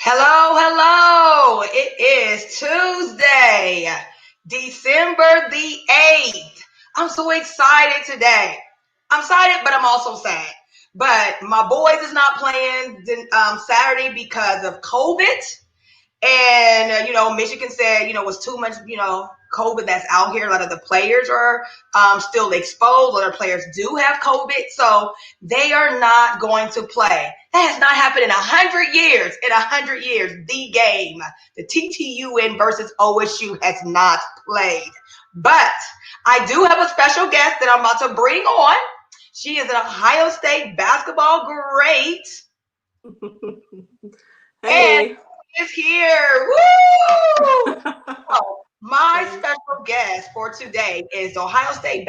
Hello, hello. It is Tuesday, December the 8th. I'm so excited today. I'm excited, but I'm also sad. But my boys is not playing Saturday because of COVID. And, Michigan said, it was too much, COVID that's out here. A lot of the players are still exposed. A lot of players do have COVID. So they are not going to play. That has not happened in 100 years. In 100 years, the game, the TTUN versus OSU has not played. But I do have a special guest that I'm about to bring on. She is an Ohio State basketball great. Hey. And is here. Woo! So, my special guest for today is Ohio State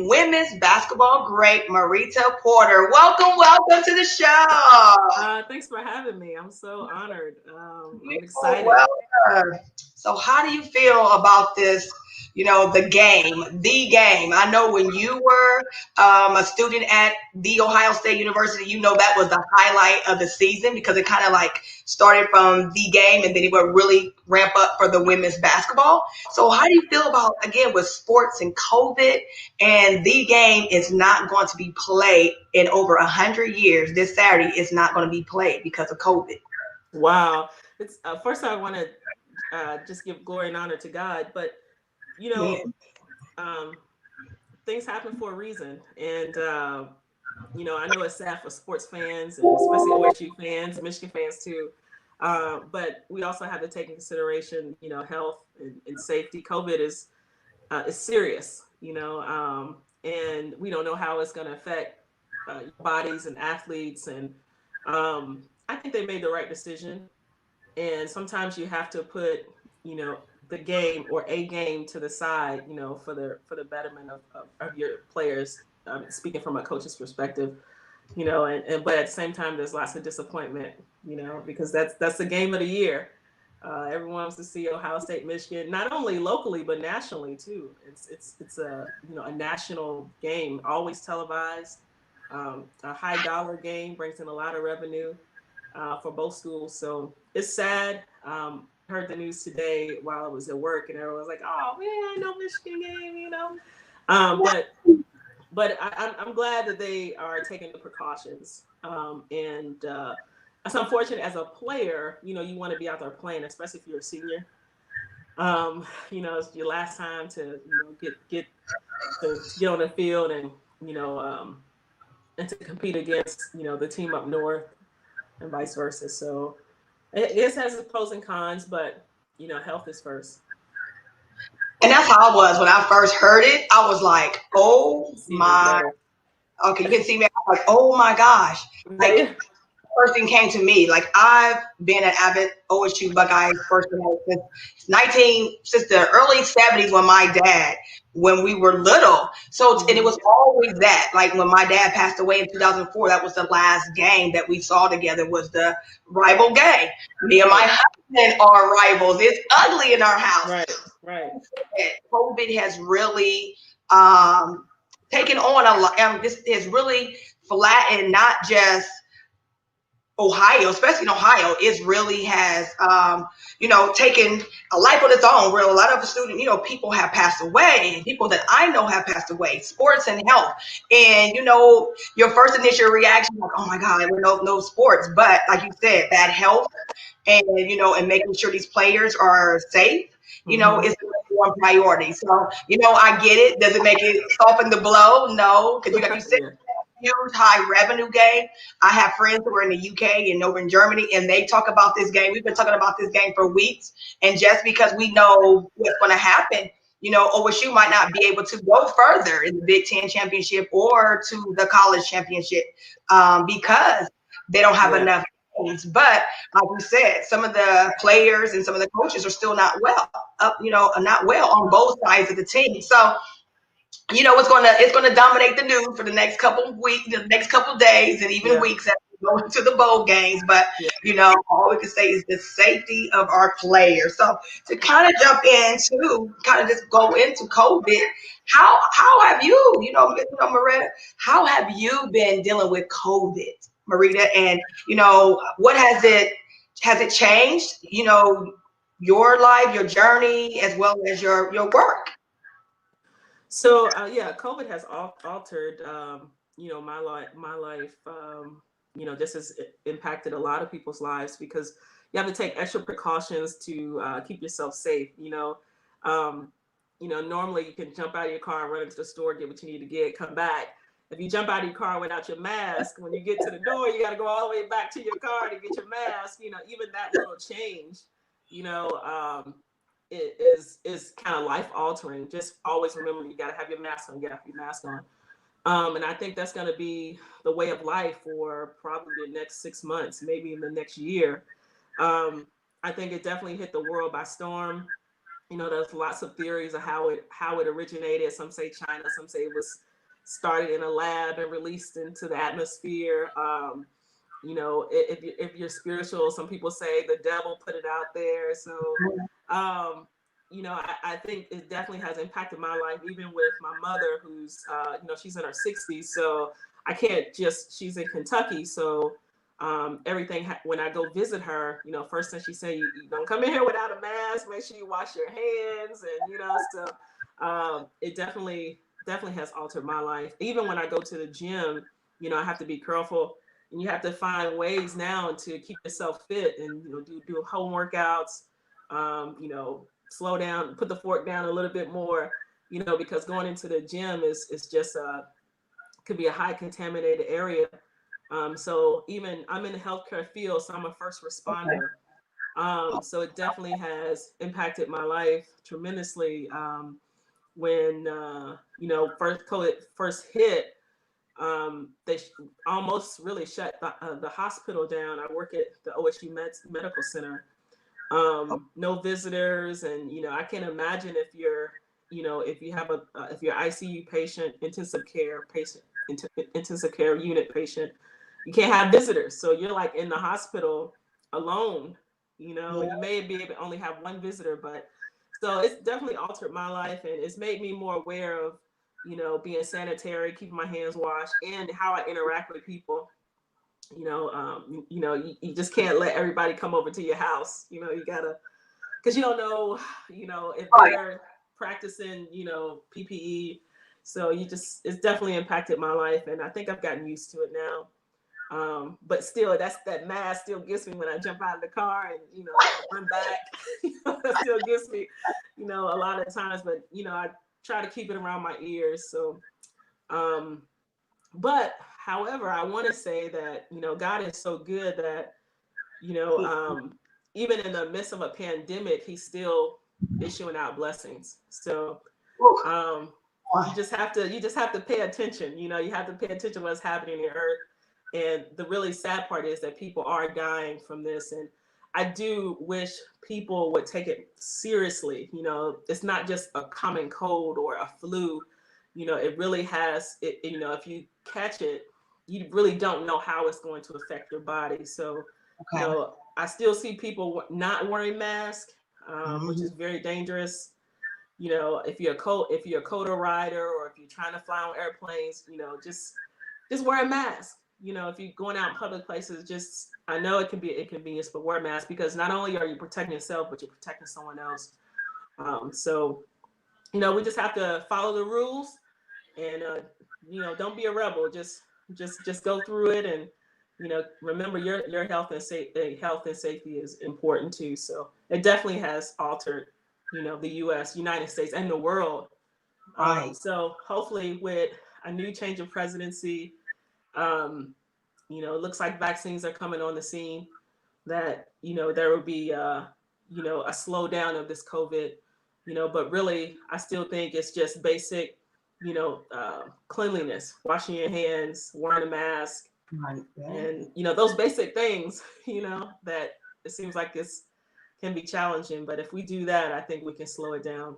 women's basketball great Marrita Porter. Welcome to the show. Thanks for having me. I'm so honored. I'm You're excited. welcome. So, how do you feel about this? The game. I know when you were a student at the Ohio State University, that was the highlight of the season because it kind of like started from the game and then it would really ramp up for the women's basketball. So, how do you feel about, again, with sports and COVID and the game is not going to be played in over 100 years? This Saturday is not going to be played because of COVID. Wow. It's first I want to just give glory and honor to God, but you know, Yeah. things happen for a reason, and I know it's sad for sports fans and especially OSU fans, Michigan fans too. But we also have to take in consideration, health and safety. COVID is serious, and we don't know how it's going to affect bodies and athletes. And I think they made the right decision. And sometimes you have to put, the game or a game to the side, for the betterment of your players. Speaking from a coach's perspective, and but at the same time, there's lots of disappointment, because that's the game of the year. Everyone wants to see Ohio State, Michigan, not only locally but nationally too. It's a national game, always televised. A high dollar game brings in a lot of revenue for both schools. So it's sad. Heard the news today while I was at work, and everyone was like, "Oh man, no Michigan game," But I'm glad that they are taking the precautions. And it's unfortunate as a player, you want to be out there playing, especially if you're a senior. It's your last time to get on the field and and to compete against the team up north and vice versa. So it has its pros and cons, but health is first. And that's how I was when I first heard it. I was like, oh It's even my, better. okay, you can see me. I was like, oh my gosh. Like, Yeah. first thing came to me. Like, I've been an avid OSU Buckeyes person since the early 70s when we were little. So, and it was always that. Like, when my dad passed away in 2004, that was the last game that we saw together was the rival game. Me and my husband are rivals. It's ugly in our house. Right, right. COVID has really taken on a lot. This has really flattened not just Ohio, especially in Ohio, it really has, taken a life of its own. Where a lot of the student, people have passed away, and people that I know have passed away. Sports and health, and your first initial reaction, like, oh my God, we're no sports. But like you said, bad health, and and making sure these players are safe, is the number one priority. So, I get it. Does it make it soften the blow? No, because like you said, Yeah. huge high revenue game. I have friends who are in the UK and over in Germany, and they talk about this game. We've been talking about this game for weeks, and just because we know what's going to happen, OSU might not be able to go further in the Big Ten championship or to the college championship because they don't have Yeah. enough games. But like you said, some of the players and some of the coaches are still not well, not well on both sides of the team. So it's gonna dominate the news for the next couple of weeks, the next couple of days, and even Yeah. weeks as we go into the bowl games. But Yeah. all we can say is the safety of our players. So to kind of jump into, kind of just go into COVID, how have you, Marita, how have you been dealing with COVID, Marita, and what has it Has it changed, your life, your journey, as well as your work? So yeah, COVID has altered my life. This has impacted a lot of people's lives because you have to take extra precautions to keep yourself safe. Um, normally you can jump out of your car, run into the store, get what you need to get, come back. If you jump out of your car without your mask, when you get to the door, you got to go all the way back to your car to get your mask. Even that little change, you know, um, it is kind of life altering. Just always remember you got to have your mask on, get off your mask on. And I think that's going to be the way of life for probably the next 6 months, maybe in the next year. Um, I think it definitely hit the world by storm. There's lots of theories of how it originated. Some say China, some say it was started in a lab and released into the atmosphere. If you're spiritual, some people say the devil put it out there. So, I think it definitely has impacted my life, even with my mother, who's, she's in her 60s. So I can't she's in Kentucky. So everything, when I go visit her, first thing she said, you don't come in here without a mask, make sure you wash your hands. And, it definitely has altered my life. Even when I go to the gym, I have to be careful. And you have to find ways now to keep yourself fit and do home workouts. Slow down, put the fork down a little bit more. Because going into the gym is just could be a high contaminated area. So even I'm in the healthcare field, so I'm a first responder. So it definitely has impacted my life tremendously. When first COVID first hit. They almost really shut the hospital down. I work at the OSU Medical Center. No visitors, and I can imagine if you're, if you have if you're ICU patient, intensive care unit patient, you can't have visitors. So you're like in the hospital alone. You may be able to only have one visitor, but so it's definitely altered my life, and it's made me more aware of being sanitary, keeping my hands washed, and how I interact with people. You just can't let everybody come over to your house. You gotta, because you don't know, if they're practicing, PPE. So it's definitely impacted my life, and I think I've gotten used to it now. But still, that mask still gets me when I jump out of the car and run back. That still gets me, a lot of times. But I try to keep it around my ears. So, but however, I want to say that, God is so good that, even in the midst of a pandemic, he's still issuing out blessings. So, you just have to pay attention. You have to pay attention to what's happening in the earth. And the really sad part is that people are dying from this. And I do wish people would take it seriously. It's not just a common cold or a flu. It really has it. If you catch it, you really don't know how it's going to affect your body. So, I still see people not wearing masks, which is very dangerous. If you're a coder rider, or if you're trying to fly on airplanes, just wear a mask. If you're going out in public places, I know it can be an inconvenience, but wear a mask, because not only are you protecting yourself, but you're protecting someone else. So, we just have to follow the rules, and don't be a rebel. Just go through it, and remember your health and safety is important too. So it definitely has altered, the U.S., United States, and the world. Right. So hopefully, with a new change of presidency, it looks like vaccines are coming on the scene, that there will be a slowdown of this COVID. But really, I still think it's just basic, cleanliness, washing your hands, wearing a mask, Right. and those basic things, that it seems like this can be challenging, but if we do that, I think we can slow it down.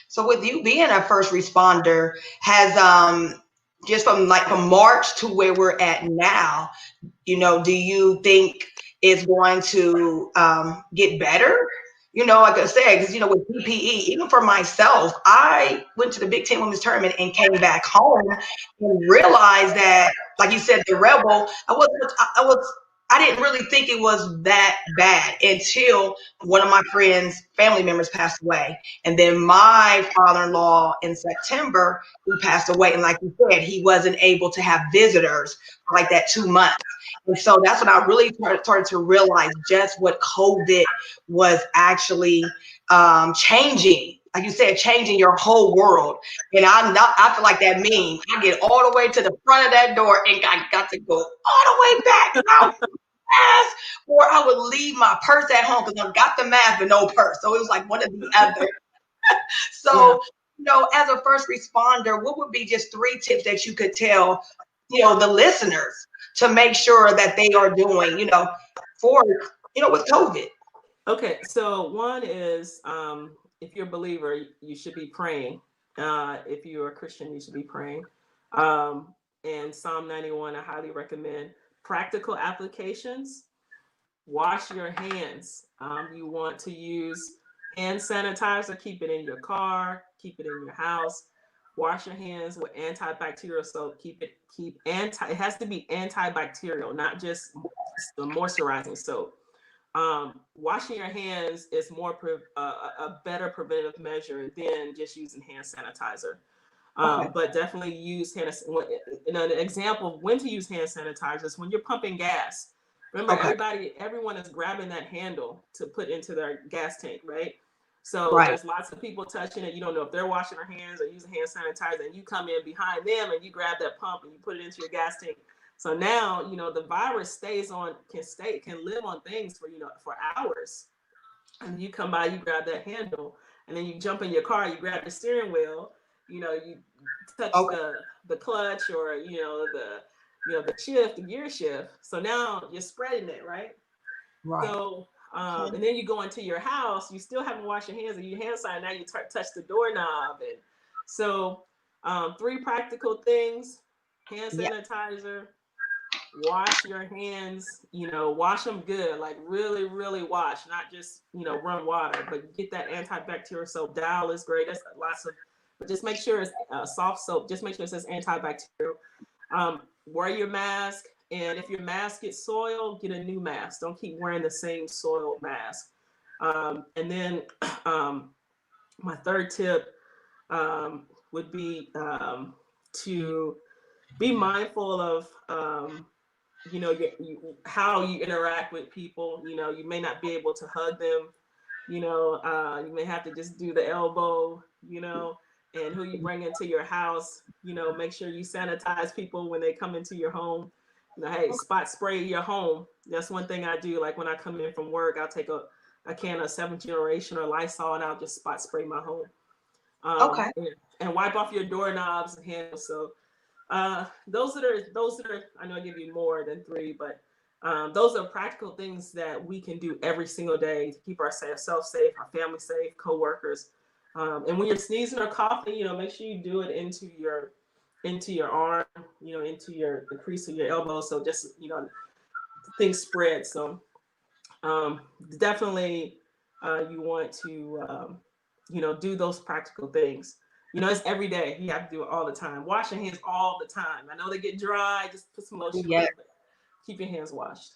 So with you being a first responder, has just from March to where we're at now, do you think it's going to get better? Like I said, because with PPE, even for myself, I went to the Big Ten Women's Tournament and came back home and realized that, like you said, the rebel, I was I didn't really think it was that bad until one of my friends' family members passed away. And then my father-in-law in September, he passed away. And like you said, he wasn't able to have visitors for like that 2 months. And so that's when I really started to realize just what COVID was actually changing. Like you said, changing your whole world. And I feel like that meme. I get all the way to the front of that door and I got to go all the way back out mask, or I would leave my purse at home because I got the mask but no purse. So it was like one or the other. Yeah. So, as a first responder, what would be just 3 tips that you could tell, the listeners to make sure that they are doing, for, with COVID? Okay, so one is if you're a believer, you should be praying. If you're a Christian, you should be praying. And Psalm 91, I highly recommend. Practical applications: wash your hands. You want to use hand sanitizer, keep it in your car, keep it in your house. Wash your hands with antibacterial soap. It has to be antibacterial, not just the moisturizing soap. Washing your hands is a better preventative measure than just using hand sanitizer. Okay. But definitely use an example of when to use hand sanitizer is when you're pumping gas. Remember, Okay. everyone is grabbing that handle to put into their gas tank, right? So Right. there's lots of people touching it. You don't know if they're washing their hands or using hand sanitizer, and you come in behind them and you grab that pump and you put it into your gas tank. So now, the virus can live on things for hours. And you come by, you grab that handle, and then you jump in your car, you grab the steering wheel, you touch Okay. the clutch, or the gear shift. So now you're spreading it, right? Right. So Okay. and then you go into your house, you still haven't washed your hands, and you hand sign, now you touch the doorknob. And so 3 practical things: hand Yeah. sanitizer, wash your hands, wash them good, like really, really wash, not just, run water, but get that antibacterial soap. Dial is great. That's lots of, but just make sure it's soft soap. Just make sure it says antibacterial. Wear your mask. And if your mask gets soiled, get a new mask. Don't keep wearing the same soiled mask. And then my third tip would be to be mindful of how you interact with people. You may not be able to hug them. You may have to just do the elbow. And who you bring into your house. Make sure you sanitize people when they come into your home. Hey, spot spray your home. That's one thing I do. Like when I come in from work, I'll take a can of 7th generation or Lysol, and I'll just spot spray my home. Okay. And wipe off your doorknobs and handles. So those that are I know I give you more than 3, but those are practical things that we can do every single day to keep ourselves safe, our family safe, coworkers. And when you're sneezing or coughing, make sure you do it into your arm, into the crease of your elbow. So just things spread. So definitely you want to do those practical things. It's every day. You have to do it all the time. Wash your hands all the time. I know they get dry. Just put some lotion on Yeah. it, but keep your hands washed.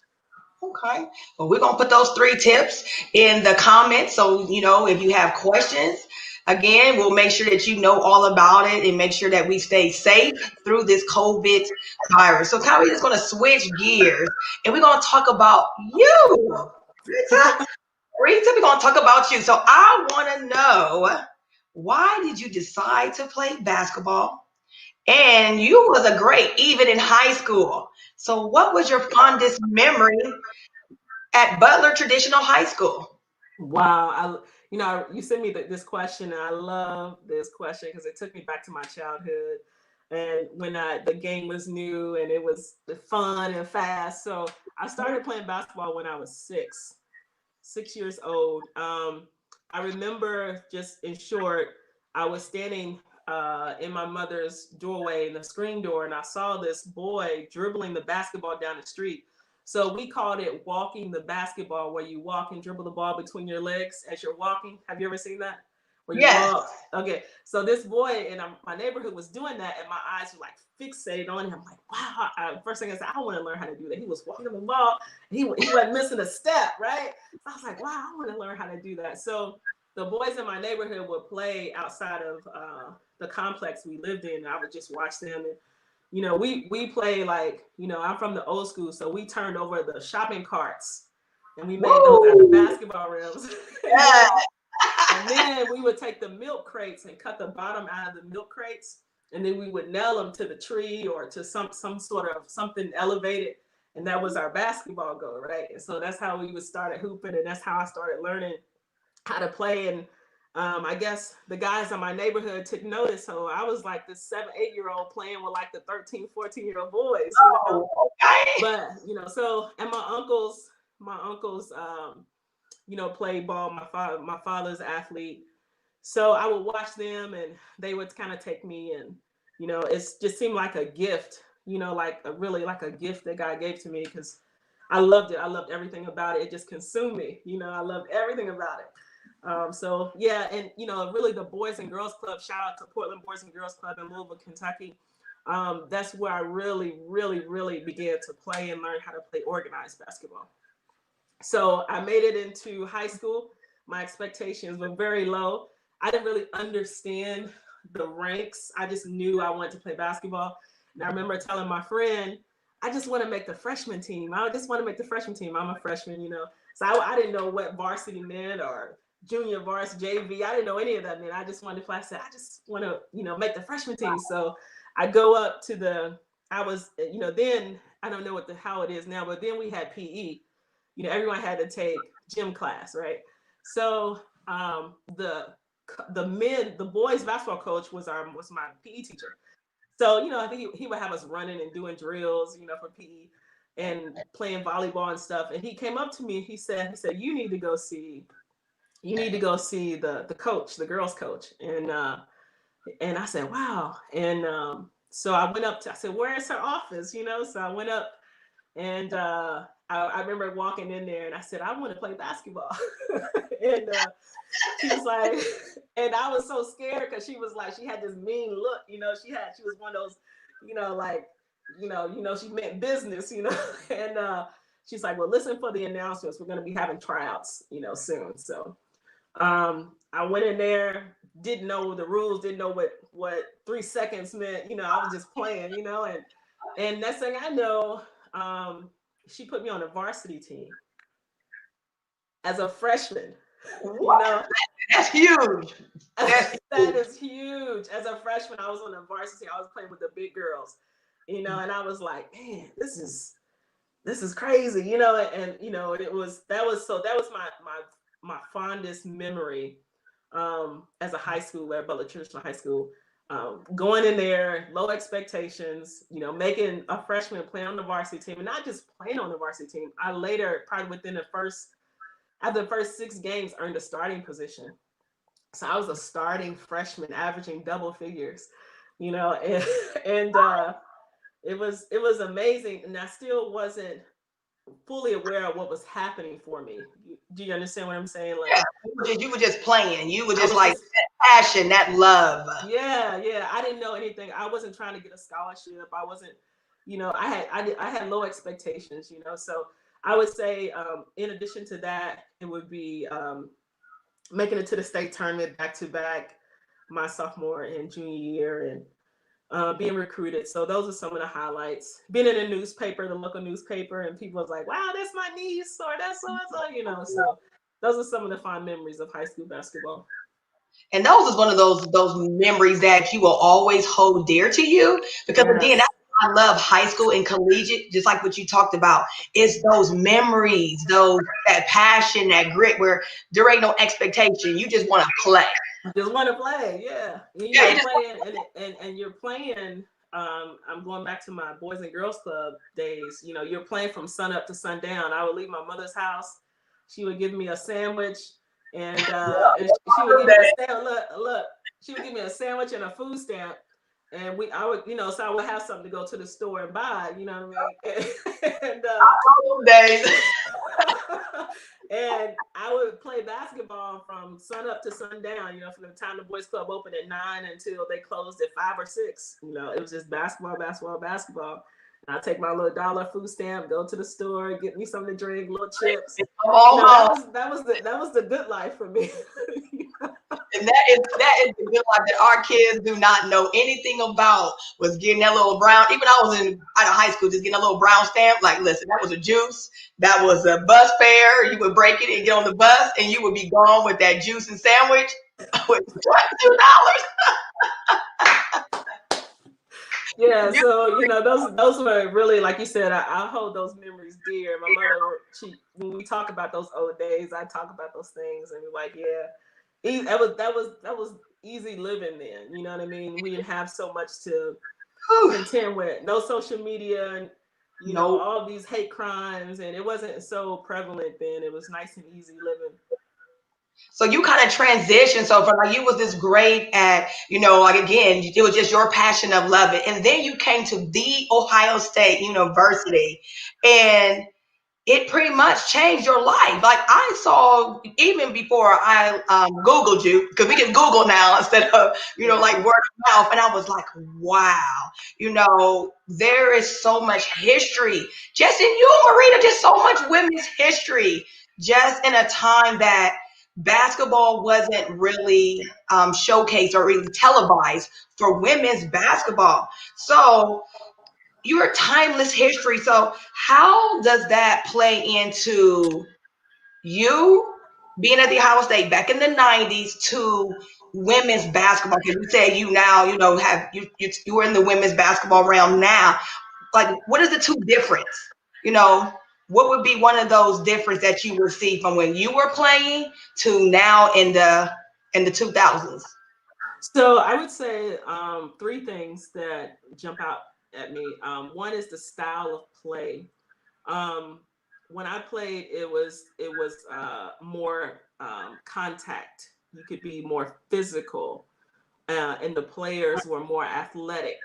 Okay. Well, we're going to put those 3 tips in the comments. So, if you have questions, again, we'll make sure that you know all about it and make sure that we stay safe through this COVID virus. So, Kyrie is going to switch gears and we're going to talk about you. Rita, we're going to talk about you. So, I want to know, why did you decide to play basketball? And you was a great, even in high school. So, what was your fondest memory at Butler Traditional High School? Wow. You sent me this question, and I love this question because it took me back to my childhood and when the game was new and it was fun and fast. So I started playing basketball when I was 6 years old. I remember, just in short, I was standing in my mother's doorway in the screen door, and I saw this boy dribbling the basketball down the street. So we called it walking the basketball, where you walk and dribble the ball between your legs as you're walking. Have you ever seen that? where you Yes. walk. Okay, so this boy in my neighborhood was doing that, and my eyes were like fixated on him. I'm like, wow. First thing I said, I want to learn how to do that. He was walking the ball. He wasn't missing a step, right? So I was like, wow, I want to learn how to do that. So the boys in my neighborhood would play outside of the complex we lived in. And I would just watch them. And, we play like, I'm from the old school. So we turned over the shopping carts and we made those out of basketball rims. Yeah. And then we would take the milk crates and cut the bottom out of the milk crates. And then we would nail them to the tree or to some sort of something elevated. And that was our basketball goal, right? And so that's how we would start hooping. And that's how I started learning how to play. And I guess the guys in my neighborhood took notice. So I was like this 7-8-year-old playing with like the 13, 14-year-old boys. Okay. But, so, and my uncles, played ball. My father's athlete. So I would watch them and they would kind of take me, and, it just seemed like a gift, like a gift that God gave to me, because I loved it. I loved everything about it. It just consumed me. I loved everything about it. So yeah, and really the Boys and Girls Club. Shout out to Portland Boys and Girls Club in Louisville, Kentucky. That's where I really, really, really began to play and learn how to play organized basketball. So I made it into high school. My expectations were very low. I didn't really understand the ranks. I just knew I wanted to play basketball. And I remember telling my friend, I just want to make the freshman team. I just want to make the freshman team. I'm a freshman, So I didn't know what varsity meant or junior varsity, JV. I didn't know any of that meant. I just wanted to play. I said, I just want to, make the freshman team. So I go up to then I don't know how it is now, but then we had PE. Everyone had to take gym class, right? So the boys basketball coach was my PE teacher. So, I think he would have us running and doing drills, for PE and playing volleyball and stuff. And he came up to me and he said, you need to go see the coach, the girls coach. And I said, wow. And so I went up I said, where is her office? So I went up and I remember walking in there and I said, I want to play basketball. And she was like, and I was so scared because she was like, she had this mean look, she was one of those, she meant business, and she's like, well, listen for the announcements. We're going to be having tryouts, soon. So I went in there, didn't know the rules, didn't know what 3 seconds meant. I was just playing, and next thing I know, she put me on a varsity team as a freshman. That's huge. That is huge. As a freshman, I was on the varsity. I was playing with the big girls, and I was like, man, this is crazy, and that was my fondest memory as a high schooler at Butler Traditional High School. Going in there, low expectations, making a freshman play on the varsity team, and not just playing on the varsity team. I later, probably within after the first 6 games, earned a starting position. So I was a starting freshman, averaging double figures, and it was amazing. And I still wasn't fully aware of what was happening for me. Do you understand what I'm saying? Like, you were just playing. You were just like that passion, that love. Yeah. I didn't know anything. I wasn't trying to get a scholarship. I wasn't, I had low expectations, So I would say, in addition to that, it would be making it to the state tournament back to back my sophomore and junior year, and being recruited. So those are some of the highlights. Being in a newspaper, the local newspaper, and people was like, wow, that's my niece, or that's so-and-so, So those are some of the fond memories of high school basketball. And those is one of those memories that you will always hold dear to you, because again, I love high school and collegiate, just like what you talked about. It's those memories, that passion, that grit, where there ain't no expectation. You just want to play. Just want to play, yeah. You're playing, and you're playing. I'm going back to my Boys and Girls Club days. You're playing from sun up to sundown. I would leave my mother's house. She would give me a sandwich, and she would give me a sandwich. Look, she would give me a sandwich and a food stamp. And I would, so I would have something to go to the store and buy, you know what I mean? And, days. And I would play basketball from sun up to sundown, from the time the boys club opened at 9 until they closed at 5 or 6. It was just basketball, basketball, basketball. And I'd take my little $1 food stamp, go to the store, get me something to drink, little chips. That was the good life for me. And that is the good life that our kids do not know anything about, was getting that little brown. Even I was out of high school, just getting a little brown stamp. Like, listen, that was a juice. That was a bus fare. You would break it and get on the bus, and you would be gone with that juice and sandwich with $22. Yeah, so those were really, like you said, I hold those memories dear. My mother, when we talk about those old days, I talk about those things, and we're like, yeah, that was easy living then. You know what I mean? We didn't have so much to contend with. No social media, and all these hate crimes, and it wasn't so prevalent then. It was nice and easy living. So you kind of transitioned. So from like you was this great at, like again, it was just your passion of love it. And then you came to the Ohio State University, and it pretty much changed your life. Like I saw, even before I Googled you, because we can Google now instead of, like word of mouth. And I was like, wow, there is so much history just in you, Marrita, just so much women's history, just in a time that basketball wasn't really showcased or really televised for women's basketball. So your timeless history. So how does that play into you being at the Ohio State back in the 90s to women's basketball? Because you say you now, have you were in the women's basketball realm now. Like, what is the two difference? What would be one of those difference that you would see from when you were playing to now in the 2000s? So I would say 3 things that jump out at me. One is the style of play. When I played, it was more contact. You could be more physical, and the players were more athletic.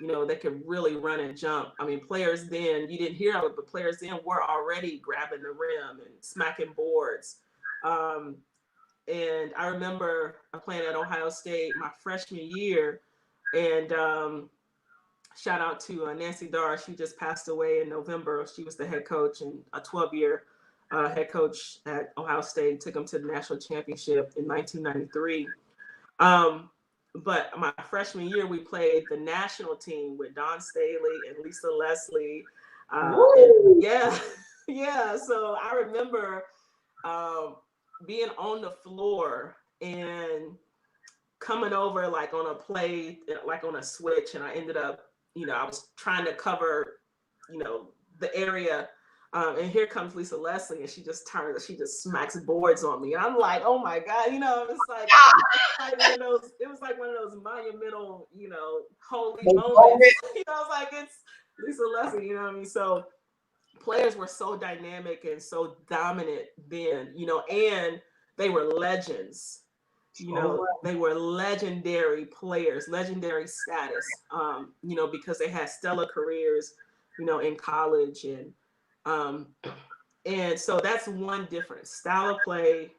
They could really run and jump. I mean, players then, you didn't hear of it, but players then were already grabbing the rim and smacking boards. And I remember playing at Ohio State my freshman year, and shout out to Nancy Dar. She just passed away in November. She was the head coach, and a 12-year head coach at Ohio State, took them to the national championship in 1993. But my freshman year, we played the national team with Dawn Staley and Lisa Leslie. And yeah. So I remember being on the floor and coming over like on a play, like on a switch, and I ended up, I was trying to cover, the area. And here comes Lisa Leslie, and she just smacks boards on me. And I'm like, oh my God, it's like it was like one of those monumental, holy moments. I was like, it's Lisa Leslie, you know what I mean? So players were so dynamic and so dominant then, and they were legends. They were legendary players, legendary status, because they had stellar careers, in college. And so that's one difference. Style of play,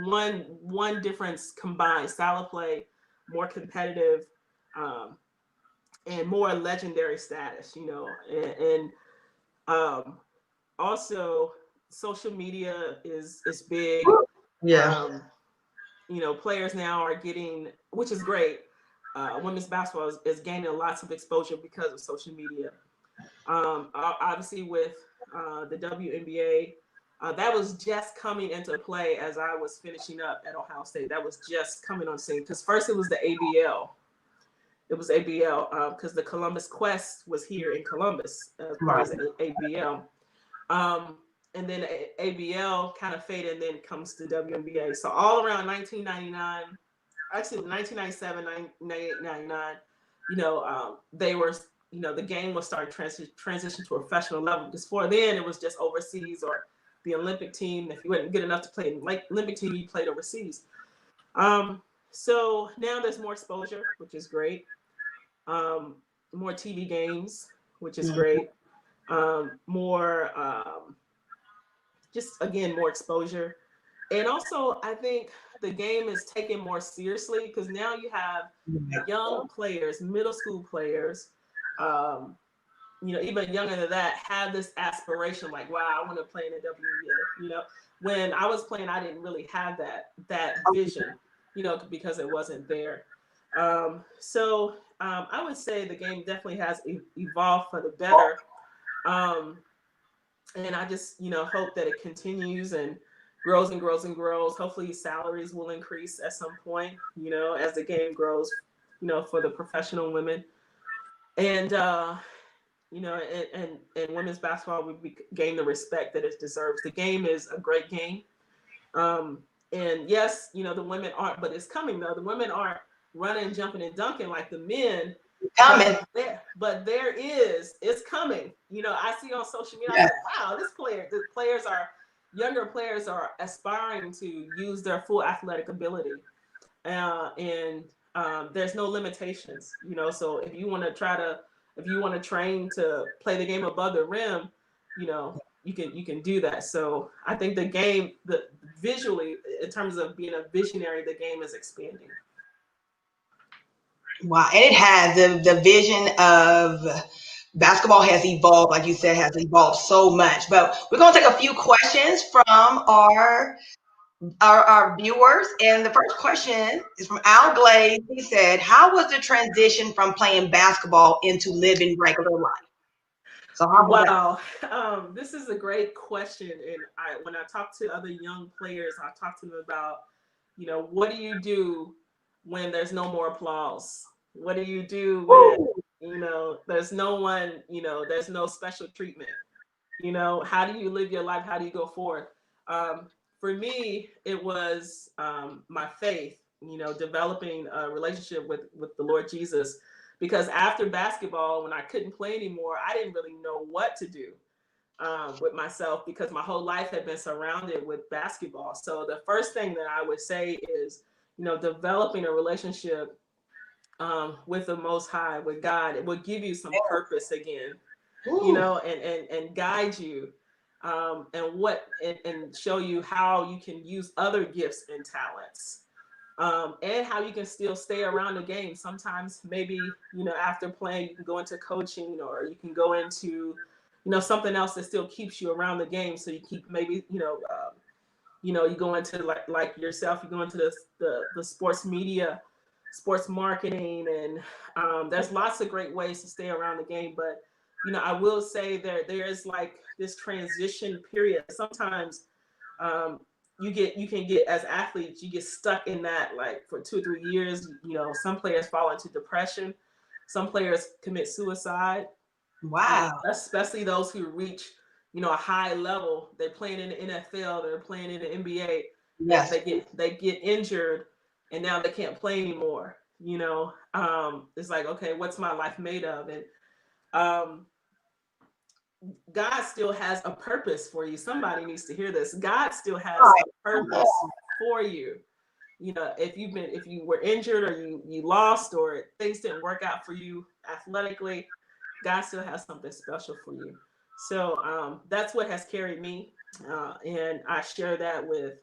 one difference combined. Style of play, more competitive, and more legendary status, and also social media is big. Yeah. Players now are getting, which is great. Women's basketball is gaining lots of exposure because of social media. Obviously with the WNBA, that was just coming into play as I was finishing up at Ohio State. That was just coming on scene, because first it was the ABL. It was ABL because the Columbus Quest was here in Columbus as far as ABL. And then ABL kind of faded, and then comes to WNBA. So all around 1999, actually 1997, 1999, they were, the game was starting to transition to a professional level. Because before then, it was just overseas, or the Olympic team. If you weren't good enough to play in the Olympic team, you played overseas. So now there's more exposure, which is great. More TV games, which is great. More just again more exposure. And also, I think the game is taken more seriously because now you have young players, middle school players, um, even younger than that, have this aspiration like, wow, I want to play in the WNBA. When I was playing, I didn't really have that vision, because it wasn't there. So I would say the game definitely has evolved for the better. Um, and I just, hope that it continues and grows and grows and grows. Hopefully salaries will increase at some point, as the game grows, for the professional women. And, and women's basketball would gain the respect that it deserves. The game is a great game. Um, and yes, the women aren't, but it's coming though. The women aren't running, jumping, and dunking like the men. Coming. But it's coming. I see on social media, I'm like, wow, younger players are aspiring to use their full athletic ability. And there's no limitations, so if you want to train to play the game above the rim, you can do that. So I think the game, visually, in terms of being a visionary, the game is expanding. Wow, and it has the vision of basketball has evolved, like you said, has evolved so much. But we're gonna take a few questions from our viewers, and the first question is from Al Glaze. He said, "How was the transition from playing basketball into living regular life?" So how was that? Wow, this is a great question. And when I talk to other young players, I talk to them about, what do you do when there's no more applause? What do you do when, there's no one, there's no special treatment? How do you live your life? How do you go forward? For me, it was my faith, developing a relationship with the Lord Jesus. Because after basketball, when I couldn't play anymore, I didn't really know what to do with myself because my whole life had been surrounded with basketball. So the first thing that I would say is, developing a relationship with the Most High, with God. It will give you some purpose again, and guide you, and show you how you can use other gifts and talents. And how you can still stay around the game. Sometimes maybe, after playing, you can go into coaching, or you can go into, something else that still keeps you around the game. So you keep maybe, you go into like yourself, you go into the sports media, sports marketing, and there's lots of great ways to stay around the game. But, I will say there is like this transition period. Sometimes, you can get, as athletes, you get stuck in that like for 2 or 3 years. Some players fall into depression, some players commit suicide. Wow. Especially those who reach a high level. They're playing in the NFL, they're playing in the NBA. Yes. They get injured, and now they can't play anymore. It's like, okay, what's my life made of? And God still has a purpose for you. Somebody needs to hear this. God still has a purpose for you. If you were injured, or you lost, or things didn't work out for you athletically, God still has something special for you. So that's what has carried me, and I share that with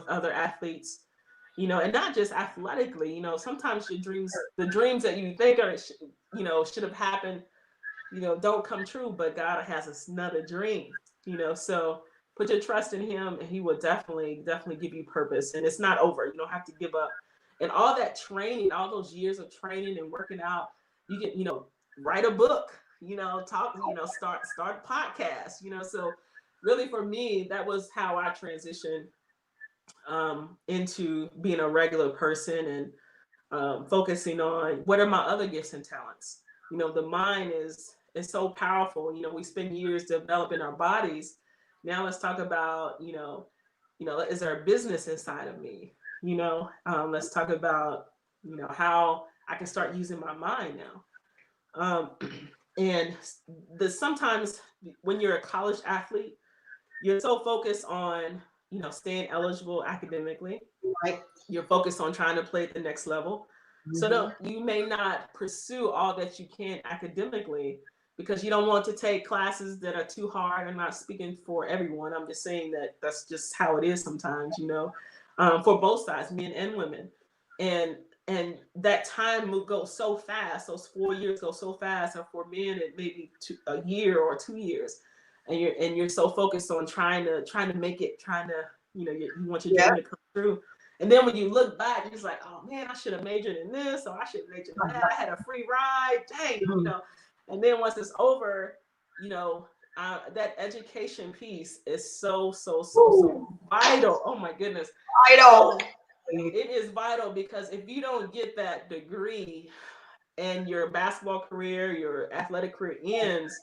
other athletes. And not just athletically. Sometimes the dreams that you think should have happened, don't come true, but God has another dream, so put your trust in him, and he will definitely give you purpose. And it's not over. You don't have to give up. And all that training, all those years of training and working out, you can, write a book, talk, start a podcast, so really for me, that was how I transitioned into being a regular person, and focusing on what are my other gifts and talents. The mind is so powerful. We spend years developing our bodies. Now let's talk about, is there a business inside of me? Let's talk about, how I can start using my mind now. And sometimes when you're a college athlete, you're so focused on, staying eligible academically. Right. You're focused on trying to play at the next level. Mm-hmm. So you may not pursue all that you can academically, because you don't want to take classes that are too hard. I'm not speaking for everyone. I'm just saying that that's just how it is sometimes, for both sides, men and women. And and that time will go so fast. Those 4 years go so fast, and for men, it may be a year or 2 years, and you're so focused on trying to make it, you want your dream to come true. And then when you look back, you're just like, oh man, I should have majored in this, or I should have majored in that. I had a free ride, dang, And then once it's over, that education piece is so vital. Oh my goodness, vital. It is vital, because if you don't get that degree and your basketball career, your athletic career ends,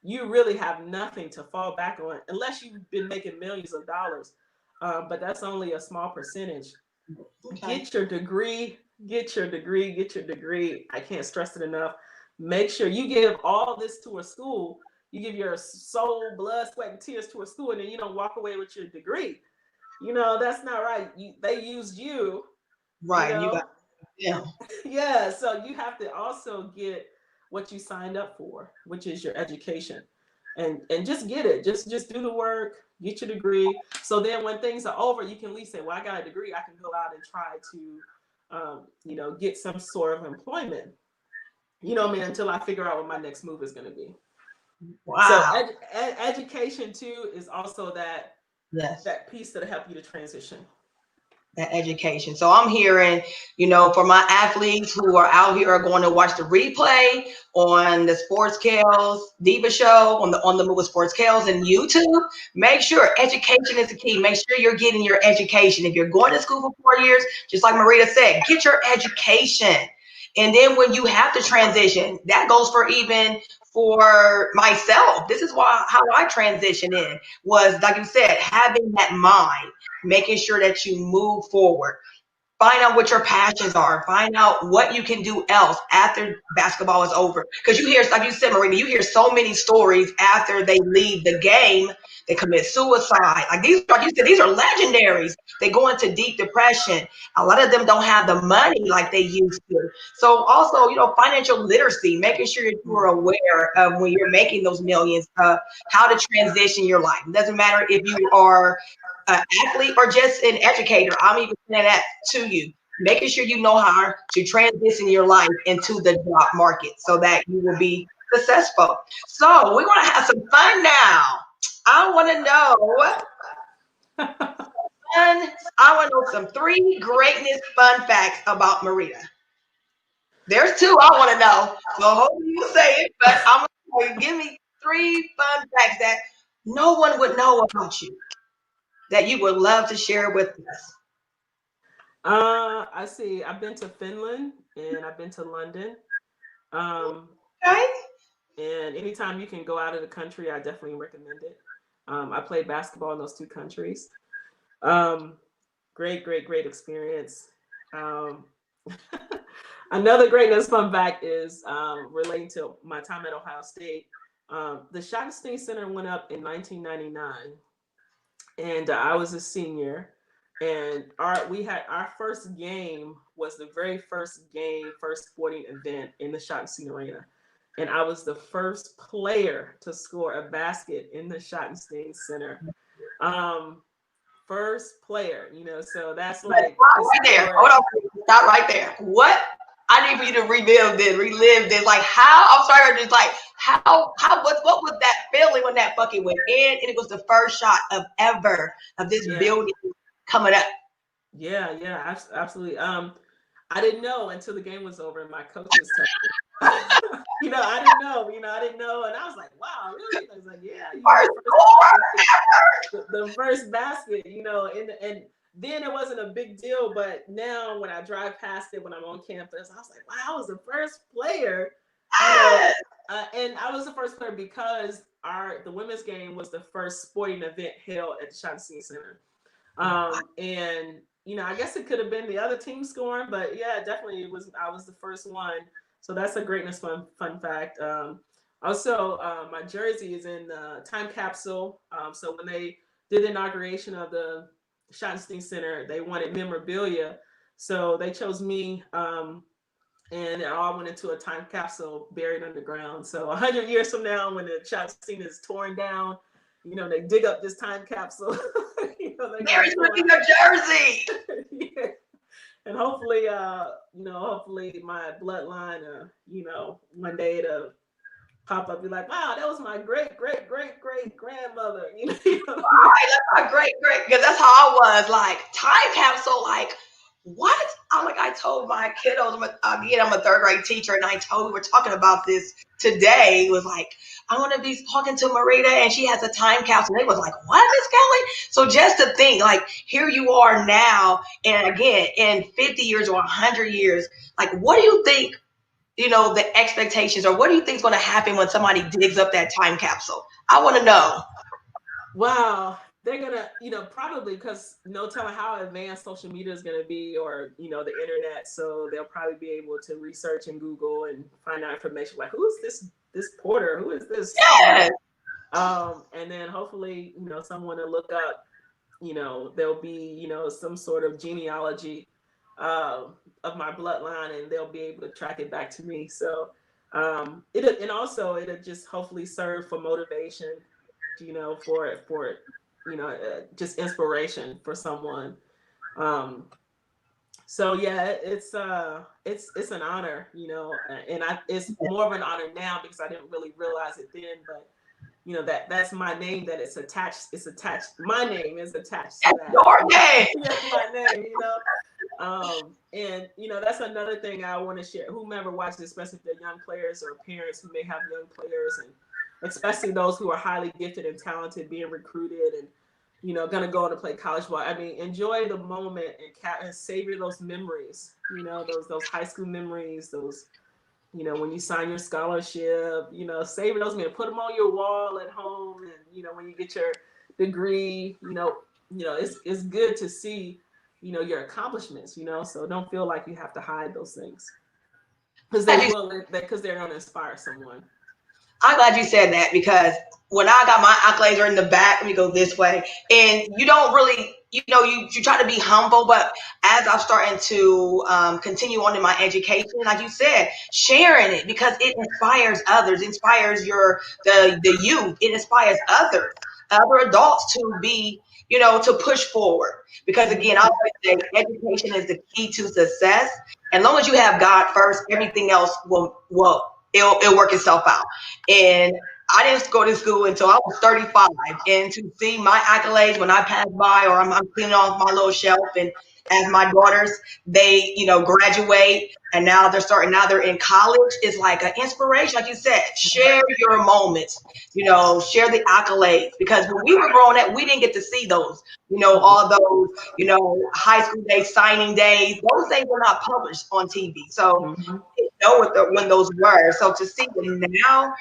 you really have nothing to fall back on unless you've been making millions of dollars. But that's only a small percentage. Okay. Get your degree. I can't stress it enough. Make sure you give all this to a school. You give your soul, blood, sweat, and tears to a school, and then you don't walk away with your degree. That's not right. They used you. Right. You got, yeah. Yeah. So you have to also get what you signed up for, which is your education. And just get it. Just do the work, get your degree. So then when things are over, you can at least say, well, I got a degree. I can go out and try to, get some sort of employment. Until I figure out what my next move is going to be. Wow. So education too is also that piece that'll help you to transition. That education. So I'm hearing, for my athletes who are out here are going to watch the replay on the Sportzkelz Diva show on the move with Sportzkelz and YouTube, make sure education is the key. Make sure you're getting your education. If you're going to school for 4 years, just like Marrita said, get your education. And then when you have to transition, that goes for myself. This is how I transitioned in, was, like you said, having that mind, making sure that you move forward. Find out what your passions are. Find out what you can do else after basketball is over. Because you hear, like you said, Marrita, you hear so many stories after they leave the game. They commit suicide. Like you said, these are legendaries. They go into deep depression. A lot of them don't have the money like they used to. So also, financial literacy, making sure you are aware of when you're making those millions, how to transition your life. It doesn't matter if you are an athlete or just an educator. I'm even saying that to you. Making sure you know how to transition your life into the job market so that you will be successful. So we're going to have some fun now. I want to know some 3 greatness fun facts about Marrita. There's 2 I want to know. So hopefully you say it, but I'm going to give me 3 fun facts that no one would know about you, that you would love to share with us. I see. I've been to Finland and I've been to London. Okay. And anytime you can go out of the country, I definitely recommend it. I played basketball in those 2 countries. Great experience. Another greatness fun fact is relating to my time at Ohio State. The Schottenstein Center went up in 1999, and I was a senior. And our first game was the very first sporting event in the Schottenstein Arena. And I was the first player to score a basket in the Schottenstein Center. First player, so that's like right there. Hold on, stop right there. What? I need for you to relive this. Like how? I'm sorry, just like how? What was that feeling when that bucket went in? And it was the first shot of this building coming up. Yeah, absolutely. I didn't know until the game was over and my coaches told me. I didn't know. And I was like, wow, really? I was like, yeah. The first basket, and then it wasn't a big deal. But now when I drive past it, when I'm on campus, I was like, wow, I was the first player. And I was the first player because the women's game was the first sporting event held at the Schottenstein Center. And I guess it could have been the other team scoring, but yeah, definitely I was the first one. So that's a greatness fun fact. Also, my jersey is in the time capsule. So when they did the inauguration of the Schottenstein Center, they wanted memorabilia. So they chose me and it all went into a time capsule buried underground. So 100 years from now, when the shop scene is torn down, you know, they dig up this time capsule. You know, they're gonna Mary's pull looking out. at Jersey. Yeah. And hopefully, you know, hopefully my bloodline, you know, one day it'll pop up, be like, wow, that was my great, great, great, great grandmother. You know, you know what I mean? Right, that's my great, because that's how I was. Like time capsule, like what? I'm like, I told my kiddos, again, I'm a third grade teacher, and I told we were talking about this today. It was like, I want to be talking to Marrita, and she has a time capsule. They was like, what, Miss Kelly? So just to think, like, here you are now, and again, in 50 years or 100 years, like, what do you think? The expectations, or what do you think is going to happen when somebody digs up that time capsule? I want to know. Wow. They're gonna, you know, probably because no telling how advanced social media is gonna be, or you know, the internet. So they'll probably be able to research and Google and find out information like, who's this Porter? Who is this? You know, Yes. and then hopefully, you know, someone to look up. You know, there'll be, you know, some sort of genealogy of my bloodline, and they'll be able to track it back to me. So it, and also it'll just hopefully serve for motivation, you know, for you know, just inspiration for someone. Um, so yeah, it's an honor, you know, and it's more of an honor now because I didn't really realize it then, but you know, that's my name, that it's attached, my name is attached to that. Your name. Yeah, my name, you know. And you know, that's another thing I want to share. Whomever watches, especially if they're young players or parents who may have young players, and especially those who are highly gifted and talented, being recruited and you know gonna go on to play college ball. I mean, enjoy the moment and savor those memories. You know, those high school memories, those you know when you sign your scholarship. You know, savor those memories. Put them on your wall at home, and you know when you get your degree. You know it's good to see you know your accomplishments, you know, so don't feel like you have to hide those things because they will, because they're going to inspire someone. I'm glad you said that, because when I got my accolades are in the back, let me go this way. And you don't really, you try to be humble, but as I'm starting to continue on in my education, like you said, sharing it because it inspires others, inspires the youth, it inspires other adults to be, to push forward. Because again, I always say education is the key to success. And as long as you have God first, everything else it'll work itself out. And I didn't go to school until I was 35. And to see my accolades when I pass by, or I'm cleaning off my little shelf, and as my daughters, they, graduate, and now they're in college, it's like an inspiration. Like you said, share your moments, share the accolades. Because when we were growing up, we didn't get to see those, all those, high school days, signing days, those things were not published on TV. So Mm-hmm. know when those were. So to see them now,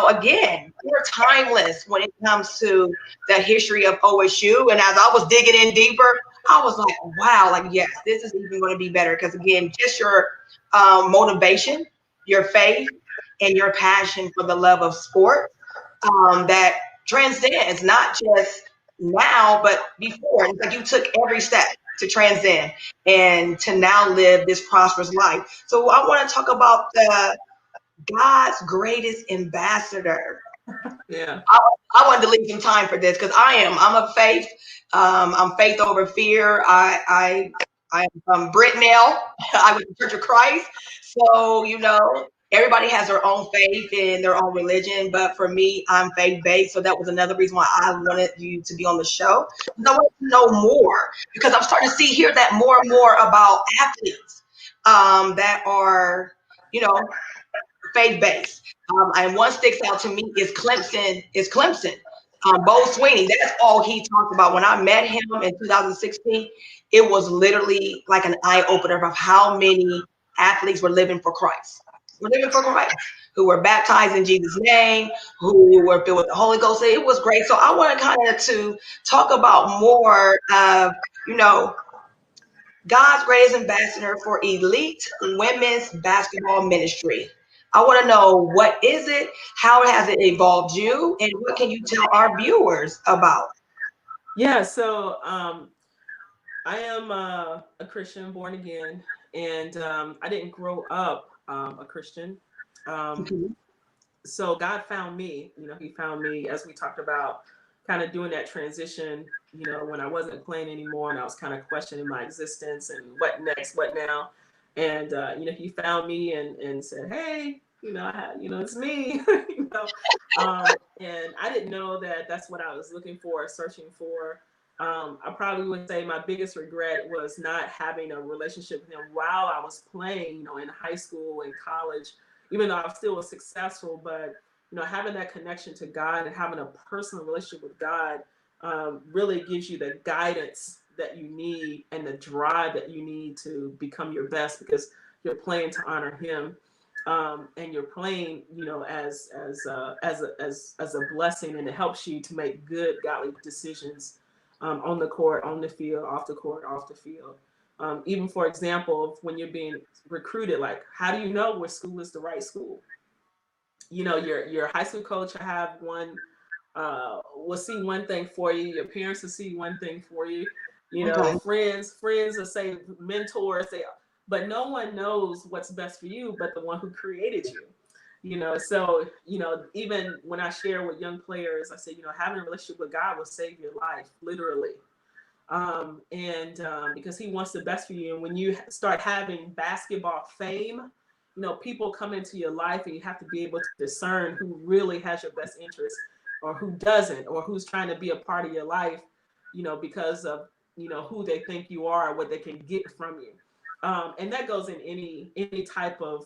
again, we're timeless when it comes to the history of OSU. And as I was digging in deeper, I was like, wow, like, yes, this is even going to be better. Because again, just your motivation, your faith, and your passion for the love of sport that transcends not just now, but before. It's like you took every step to transcend and to now live this prosperous life. So I want to talk about God's greatest ambassador. Yeah. I wanted to leave some time for this because I'm a faith. I'm faith over fear. I am from Britnell. I went to Church of Christ. So, everybody has their own faith and their own religion. But for me, I'm faith based. So that was another reason why I wanted you to be on the show. I want to know more because I'm starting to hear that more and more about athletes that are, you know, faith based. And one sticks out to me is Clemson. Bo Sweeney, that's all he talked about. When I met him in 2016, it was literally like an eye opener of how many athletes were living for Christ. Were living for Christ, who were baptized in Jesus' name, who were filled with the Holy Ghost. It was great. So I wanted kind of to talk about more of, God's greatest ambassador for elite women's basketball ministry. I want to know, what is it? How has it evolved you? And what can you tell our viewers about? Yeah. So I am a Christian, born again, and I didn't grow up a Christian. So God found me, he found me, as we talked about, kind of doing that transition, when I wasn't playing anymore and I was kind of questioning my existence and what next, what now. And, he found me and said, hey, it's me, and I didn't know that that's what I was looking for, searching for. I probably would say my biggest regret was not having a relationship with him while I was playing, in high school and college, even though I still was successful. But having that connection to God and having a personal relationship with God really gives you the guidance that you need and the drive that you need to become your best, because you're playing to honor Him, and you're playing, as a blessing, and it helps you to make good godly decisions on the court, on the field, off the court, off the field. Even for example, when you're being recruited, like, how do you know what school is the right school? Your high school coach will have one, will see one thing for you. Your parents will see one thing for you. Friends will say, mentors, but no one knows what's best for you but the one who created you. So even when I share with young players, I say, having a relationship with God will save your life, literally. Because He wants the best for you. And when you start having basketball fame, people come into your life, and you have to be able to discern who really has your best interest or who doesn't, or who's trying to be a part of your life, because of, who they think you are, what they can get from you. And that goes in any type of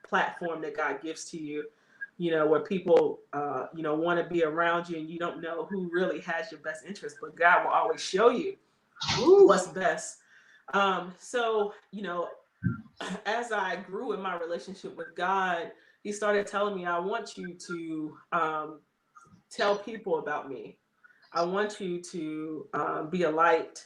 platform that God gives to you, where people, want to be around you, and you don't know who really has your best interest, but God will always show you what's best. So, as I grew in my relationship with God, He started telling me, I want you to tell people about me. I want you to be a light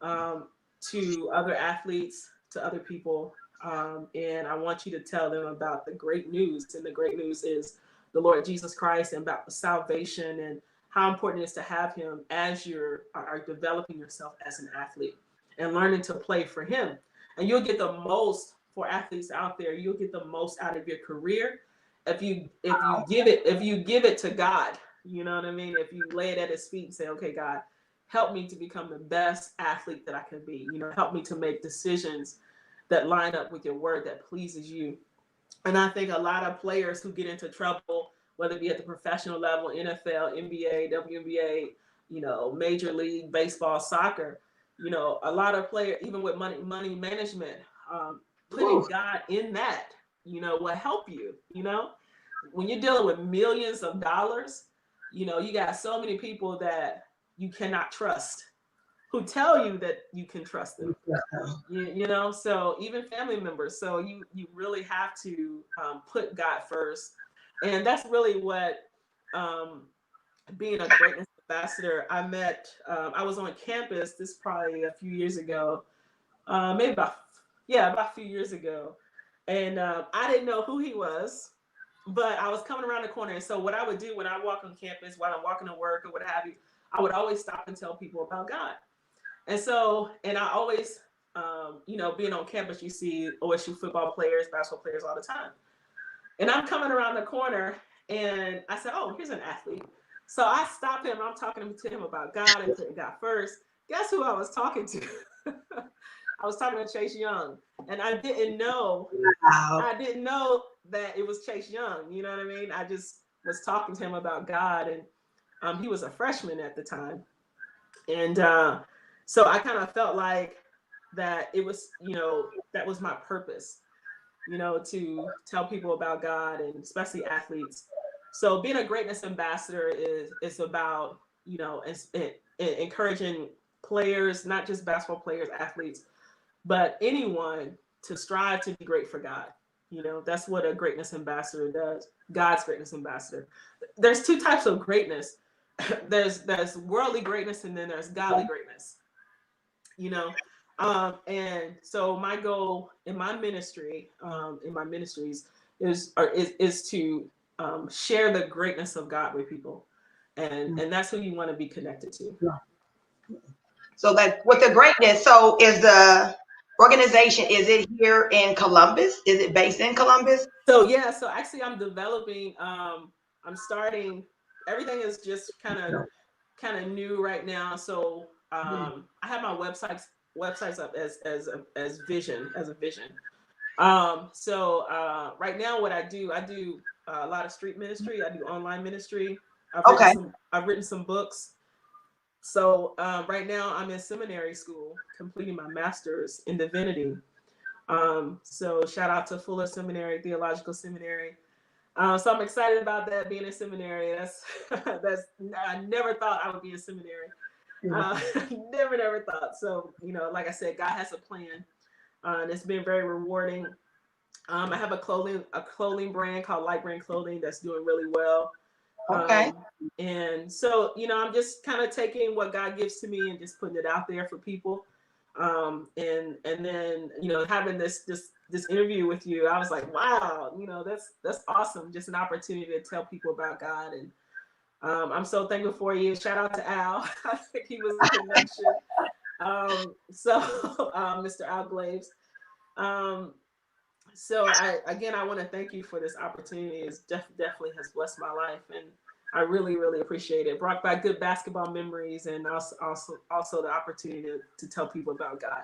to other athletes, to other people. And I want you to tell them about the great news. And the great news is the Lord Jesus Christ, and about salvation, and how important it is to have Him as you are developing yourself as an athlete and learning to play for Him. And you'll get the most, for athletes out there, you'll get the most out of your career if you give it to God. You know what I mean? If you lay it at His feet and say, okay, God, help me to become the best athlete that I can be. Help me to make decisions that line up with your word, that pleases you. And I think a lot of players who get into trouble, whether it be at the professional level, NFL, NBA, WNBA, Major League Baseball, soccer, a lot of players, even with money management, putting God in that, will help you. When you're dealing with millions of dollars, you got so many people that you cannot trust, who tell you that you can trust them. So even family members. So you really have to put God first. And that's really what being a greatness ambassador, I was on campus, this probably a few years ago, maybe about a few years ago. And I didn't know who he was, but I was coming around the corner. And so what I would do when I walk on campus, while I'm walking to work or what have you, I would always stop and tell people about God. And I always, being on campus, you see OSU football players, basketball players all the time. And I'm coming around the corner, and I said, oh, here's an athlete. So I stopped him. I'm talking to him about God and putting God first. Guess who I was talking to? I was talking to Chase Young. And I didn't know that it was Chase Young. You know what I mean? I just was talking to him about God, and he was a freshman at the time. And so I kind of felt like that it was, that was my purpose, to tell people about God, and especially athletes. So being a greatness ambassador is about, encouraging players, not just basketball players, athletes, but anyone to strive to be great for God. That's what a greatness ambassador does. God's greatness ambassador. There's two types of greatness. There's worldly greatness, and then there's godly greatness. And so my goal in my ministry, in my ministries, is to share the greatness of God with people, and that's who you want to be connected to. So that with the greatness, so is the organization, is it here in Columbus? Is it based in Columbus? So yeah, so actually I'm developing. I'm starting. Everything is just kind of new right now. So I have my websites up as vision as a vision. So right now, what I do a lot of street ministry. I do online ministry. Okay. I've written some books. So right now, I'm in seminary school, completing my master's in divinity. So shout out to Fuller Seminary, Theological Seminary. So I'm excited about that, being in seminary. That's I never thought I would be in seminary. Never thought. So like I said, God has a plan, and it's been very rewarding. I have a clothing brand called Light Brand Clothing that's doing really well. Okay. And so, I'm just kind of taking what God gives to me and just putting it out there for people. And then, having this interview with you, I was like, wow, that's awesome. Just an opportunity to tell people about God. And I'm so thankful for you. Shout out to Al. I think he was a connection. Mr. Al Glaves. Um, so I want to thank you for this opportunity. It's definitely has blessed my life, and I really, really appreciate it. Brought back good basketball memories, and also the opportunity to tell people about God.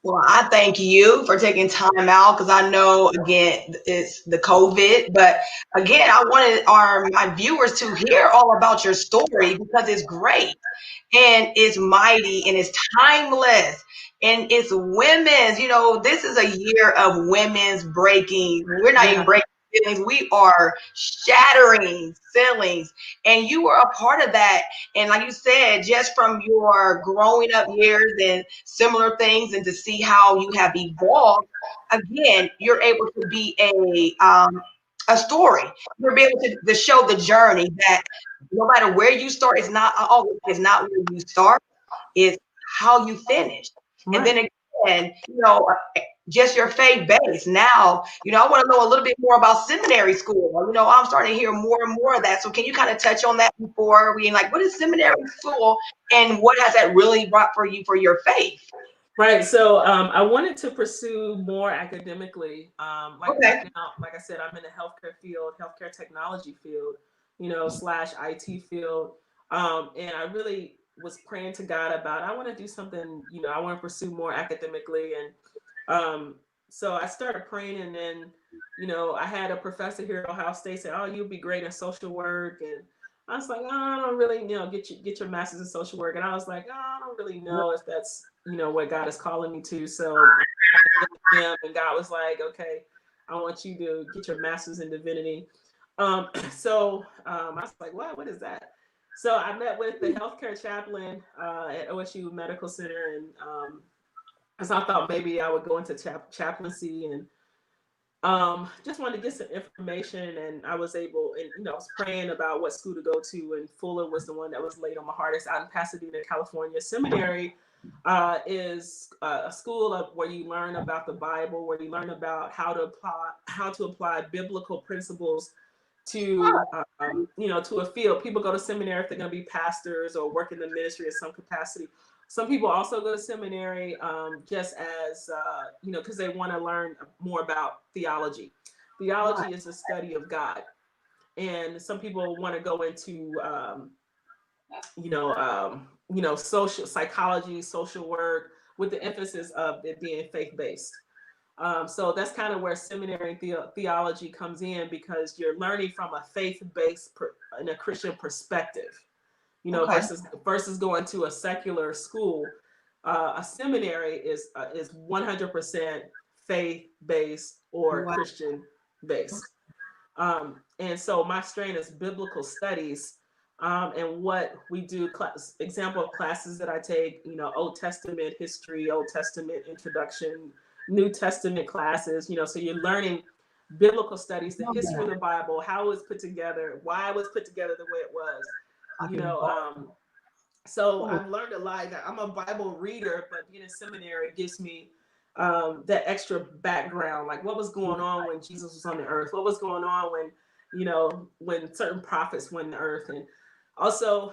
Well, I thank you for taking time out because I know again it's the COVID, but again, I wanted my viewers to hear all about your story because it's great and it's mighty and it's timeless and it's women's. This is a year of women's breaking. We're not even Yeah. breaking ceilings. We are shattering ceilings, and you were a part of that. And like you said, just from your growing up years and similar things, and to see how you have evolved, again, you're able to be a story. You'll be able to show the journey that no matter where you start, it's not where you start, it's how you finish. And Right. then again, just your faith base. Now, I want to know a little bit more about seminary school. I'm starting to hear more and more of that. So can you kind of touch on that before we like, what is seminary school and what has that really brought for you for your faith? Right. So I wanted to pursue more academically. Like Okay. right now, like I said, I'm in the healthcare field, healthcare technology field, slash IT field. And I really was praying to God about, I want to do something, I want to pursue more academically. And so I started praying, and then, I had a professor here at Ohio State say, "Oh, you'll be great in social work." And I was like, "Oh, I don't really, get your master's in social work." And I was like, "Oh, I don't really know if that's, what God is calling me to." So him, and God was like, "Okay, I want you to get your master's in divinity." I was like, what is that? So I met with the healthcare chaplain at OSU Medical Center, and so I thought maybe I would go into chaplaincy, and just wanted to get some information. And I was able, and I was praying about what school to go to, and Fuller was the one that was laid on my heart. It's out in Pasadena, California. Seminary is a school where you learn about the Bible, where you learn about how to apply biblical principles to to a field. People go to seminary if they're going to be pastors or work in the ministry in some capacity. Some people also go to seminary just as because they want to learn more about theology. Theology is the study of God, and some people want to go into social psychology, social work, with the emphasis of it being faith based. So that's kind of where seminary theology comes in, because you're learning from a faith-based in a Christian perspective, Okay. versus going to a secular school. A seminary is 100% faith-based or Wow. Christian-based. And so my strain is biblical studies. And what we do, example of classes that I take, Old Testament history, Old Testament introduction, New Testament classes, so you're learning biblical studies, the history of the Bible, how it was put together, why it was put together the way it was, so I've learned a lot. I'm a Bible reader, but being in seminary gives me that extra background, like what was going on when Jesus was on the earth, what was going on when certain prophets went on the earth. And also,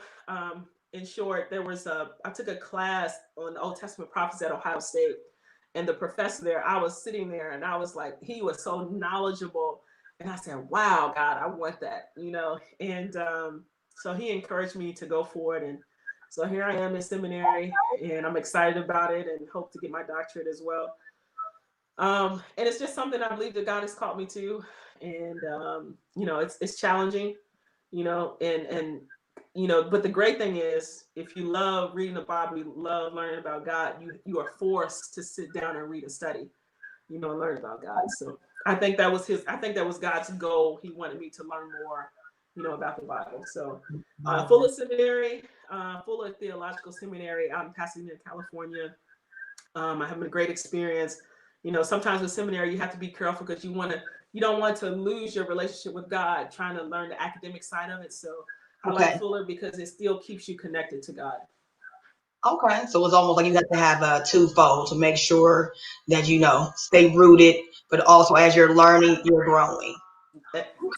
in short, I took a class on the Old Testament prophets at Ohio State. And the professor there, I was sitting there and I was like, he was so knowledgeable. And I said, wow, God, I want that, you know? And so he encouraged me to go for it. And so here I am in seminary, and I'm excited about it and hope to get my doctorate as well. And it's just something I believe that God has called me to. And, you know, it's challenging, you know, and, you know, but the great thing is, if you love reading the Bible, you love learning about God, you are forced to sit down and read and study, you know, and learn about God. So I think that was God's goal. He wanted me to learn more, you know, about the Bible. So Fuller Seminary, Fuller Theological Seminary out in Pasadena, California. I have a great experience. You know, sometimes with seminary, you have to be careful because you don't want to lose your relationship with God, trying to learn the academic side of it. So I like Fuller because it still keeps you connected to God. Okay, so it's almost like you have to have a twofold to make sure that you know stay rooted, but also as you're learning, you're growing.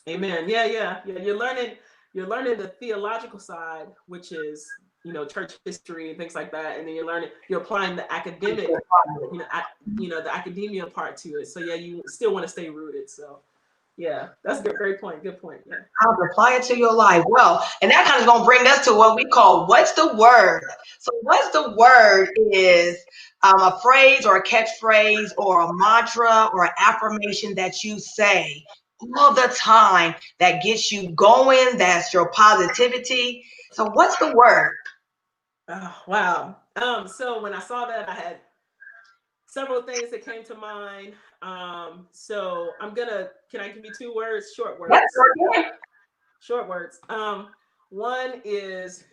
Amen. Yeah. You're learning the theological side, which is, you know, church history and things like that, and then you're applying the academic, the academia part to it. So yeah, you still want to stay rooted. So yeah, that's a great point. Good point. Yeah. I'll apply it to your life. Well, and that kind of going to bring us to what we call what's the word. So what's the word is a phrase or a catchphrase or a mantra or an affirmation that you say all the time that gets you going. That's your positivity. So what's the word? Oh, wow. So when I saw that, I had several things that came to mind. So can I give you 2 words, short words? Yes, Short words. One is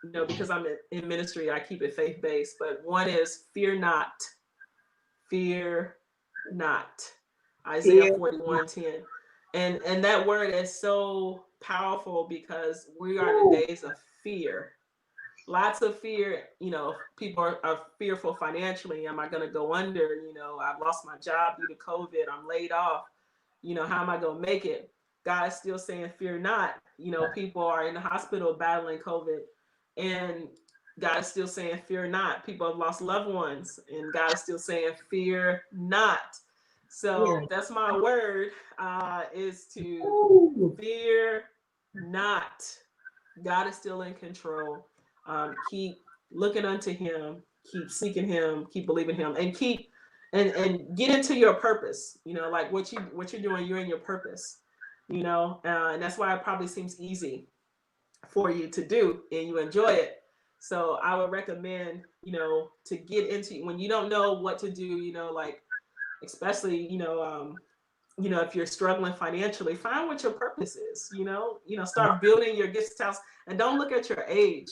you know, because I'm in ministry, I keep it faith-based, but one is fear not. Fear not. Isaiah 41:10. And that word is so powerful because we are in the days of fear. Lots of fear, you know, people are fearful financially. Am I going to go under? You know, I've lost my job due to COVID. I'm laid off. You know, how am I going to make it? God is still saying, fear not. You know, people are in the hospital battling COVID, and God is still saying, fear not. People have lost loved ones, and God is still saying, fear not. So that's my word, is to fear not. God is still in control. Keep looking unto him, keep seeking him, keep believing him, and keep and get into your purpose. You know, like what you're doing, you're in your purpose. You know, and that's why it probably seems easy for you to do, and you enjoy it. So I would recommend, you know, to get into when you don't know what to do. You know, like especially if you're struggling financially, find what your purpose is. Start building your gifts house, and don't look at your age.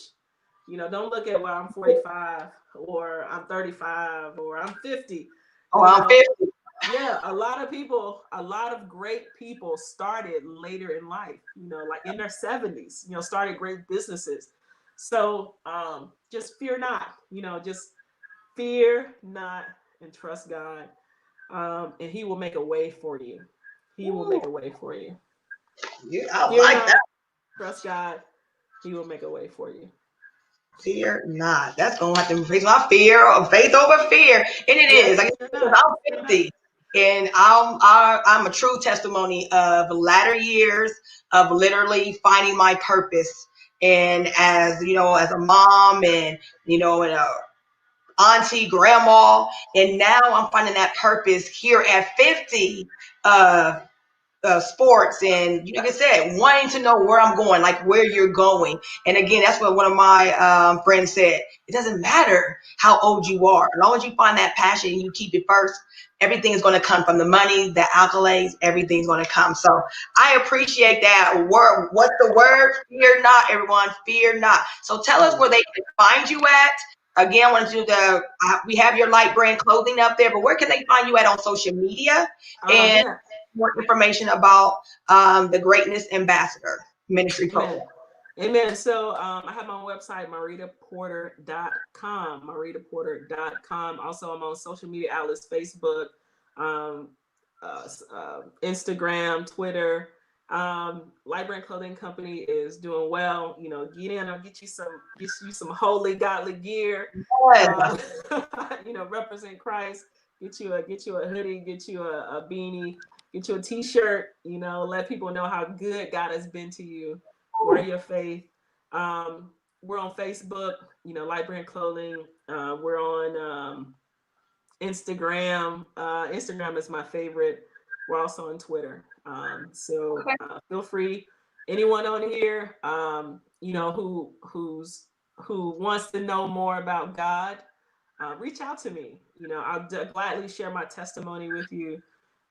Don't look at, well, I'm 45 or I'm 35 or I'm 50. Oh, I'm 50. Yeah, a lot of great people started later in life, like in their 70s, started great businesses. So just fear not, just fear not and trust God. And he will make a way for you. He will make a way for you. Yeah, I like that. Trust God. He will make a way for you. Fear not. That's going to have to increase my fear of faith over fear. And it is. Like, I'm 50. And I'm a true testimony of latter years of literally finding my purpose. And as as a mom and and a auntie, grandma, and now I'm finding that purpose here at 50. Sports and like I said, wanting to know where I'm going, like where you're going. And again, that's what one of my friends said. It doesn't matter how old you are, as long as you find that passion and you keep it first, everything is going to come, from the money, the accolades, everything's going to come. So I appreciate that word. What's the word? Fear not, everyone. Fear not. So tell us where they can find you at. Again, I want you to, we have your Light Brand clothing up there, but where can they find you at on social media? And more information about the Greatness Ambassador Ministry program. Amen. So I have my website, marritaporter.com, marritaporter.com. Also, I'm on social media outlets, Facebook, Instagram, Twitter. Light Brand Clothing Company is doing well. You know, get in, I'll get you some holy godly gear. You know, represent Christ. Get you a hoodie, get you a beanie, get you a t-shirt. You know, let people know how good God has been to you. Wear your faith. We're on Facebook. You know, Light Brand Clothing. We're on Instagram. Instagram is my favorite. We're also on Twitter. So feel free. Anyone on here, you know, who wants to know more about God, reach out to me. You know, I'll gladly share my testimony with you.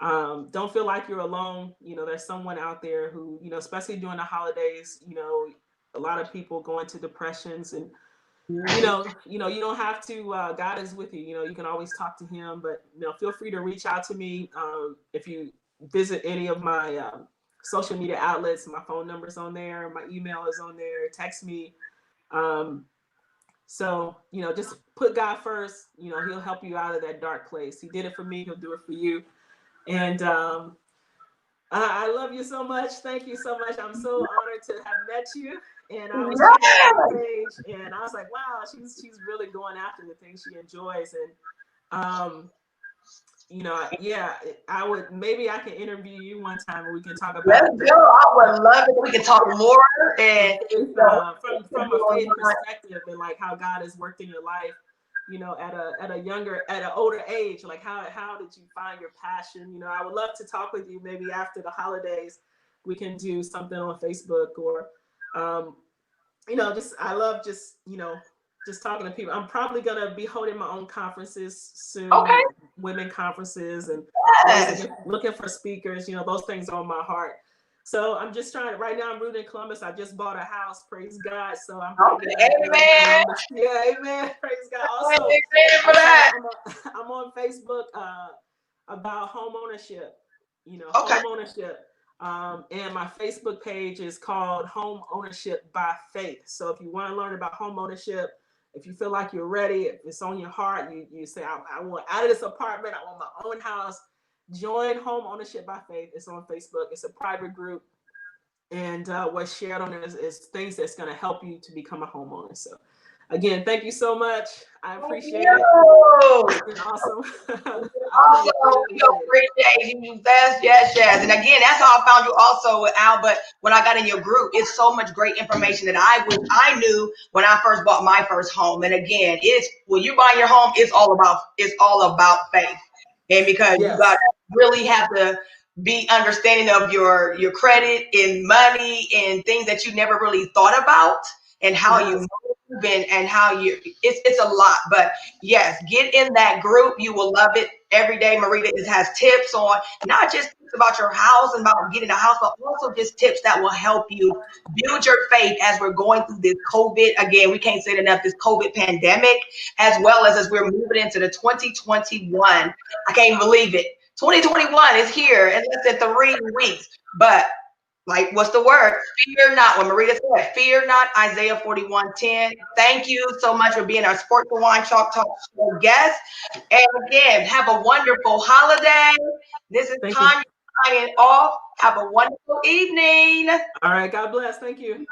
Don't feel like you're alone. You know, there's someone out there who, you know, especially during the holidays, you know, a lot of people go into depressions and you know, you don't have to. God is with you. You know, you can always talk to Him. But you know, feel free to reach out to me. If you visit any of my social media outlets, my phone number's on there. My email is on there. Text me. So you know, just put God first. You know, He'll help you out of that dark place. He did it for me. He'll do it for you. And I love you so much. Thank you so much. I'm so honored to have met you. And I was checking out her page, and I was like, wow, she's really going after the things she enjoys. And you know, yeah, I would maybe I can interview you one time and we can talk about. Let's go. I would love it. We can talk more and from a faith perspective and like how God has worked in your life. You know, at an older age, like how did you find your passion? You know, I would love to talk with you maybe after the holidays. We can do something on Facebook or, you know, I love you know, just talking to people. I'm probably going to be holding my own conferences soon, women conferences and looking for speakers. You know, those things are on my heart. So I'm just trying to, right now I'm rooting in Columbus. I just bought a house, praise God. So I'm amen. Yeah, amen. Praise God. Also, I'm on Facebook about home ownership, you know, home ownership. And my Facebook page is called Home Ownership by Faith. So if you want to learn about home ownership, if you feel like you're ready, if it's on your heart, you say, I want out of this apartment, I want my own house. Join Home Ownership by Faith. It's on Facebook. It's a private group. And what's shared on it is things that's going to help you to become a homeowner. So, again, thank you so much. I appreciate it. It's been awesome. Also, we appreciate you. Yes. And again, that's how I found you also, Al. But when I got in your group, it's so much great information that I knew when I first bought my first home. And again, it's when you buy your home, it's all about faith. And because you got to really have to be understanding of your credit and money and things that you never really thought about and how you move and how it's a lot. But yes, get in that group. You will love it. Every day Marrita has tips on not just tips about your house and about getting a house, but also just tips that will help you build your faith as we're going through this COVID. Again, we can't say it enough, this COVID pandemic, as well as we're moving into the 2021. I can't believe it. 2021 is here in less than 3 weeks. But like, what's the word? Fear not. When Marrita said, fear not, Isaiah 41:10. Thank you so much for being our Sports and Wine Chalk Talk Show guest. And again, have a wonderful holiday. This is Tanya signing off. Have a wonderful evening. All right. God bless. Thank you.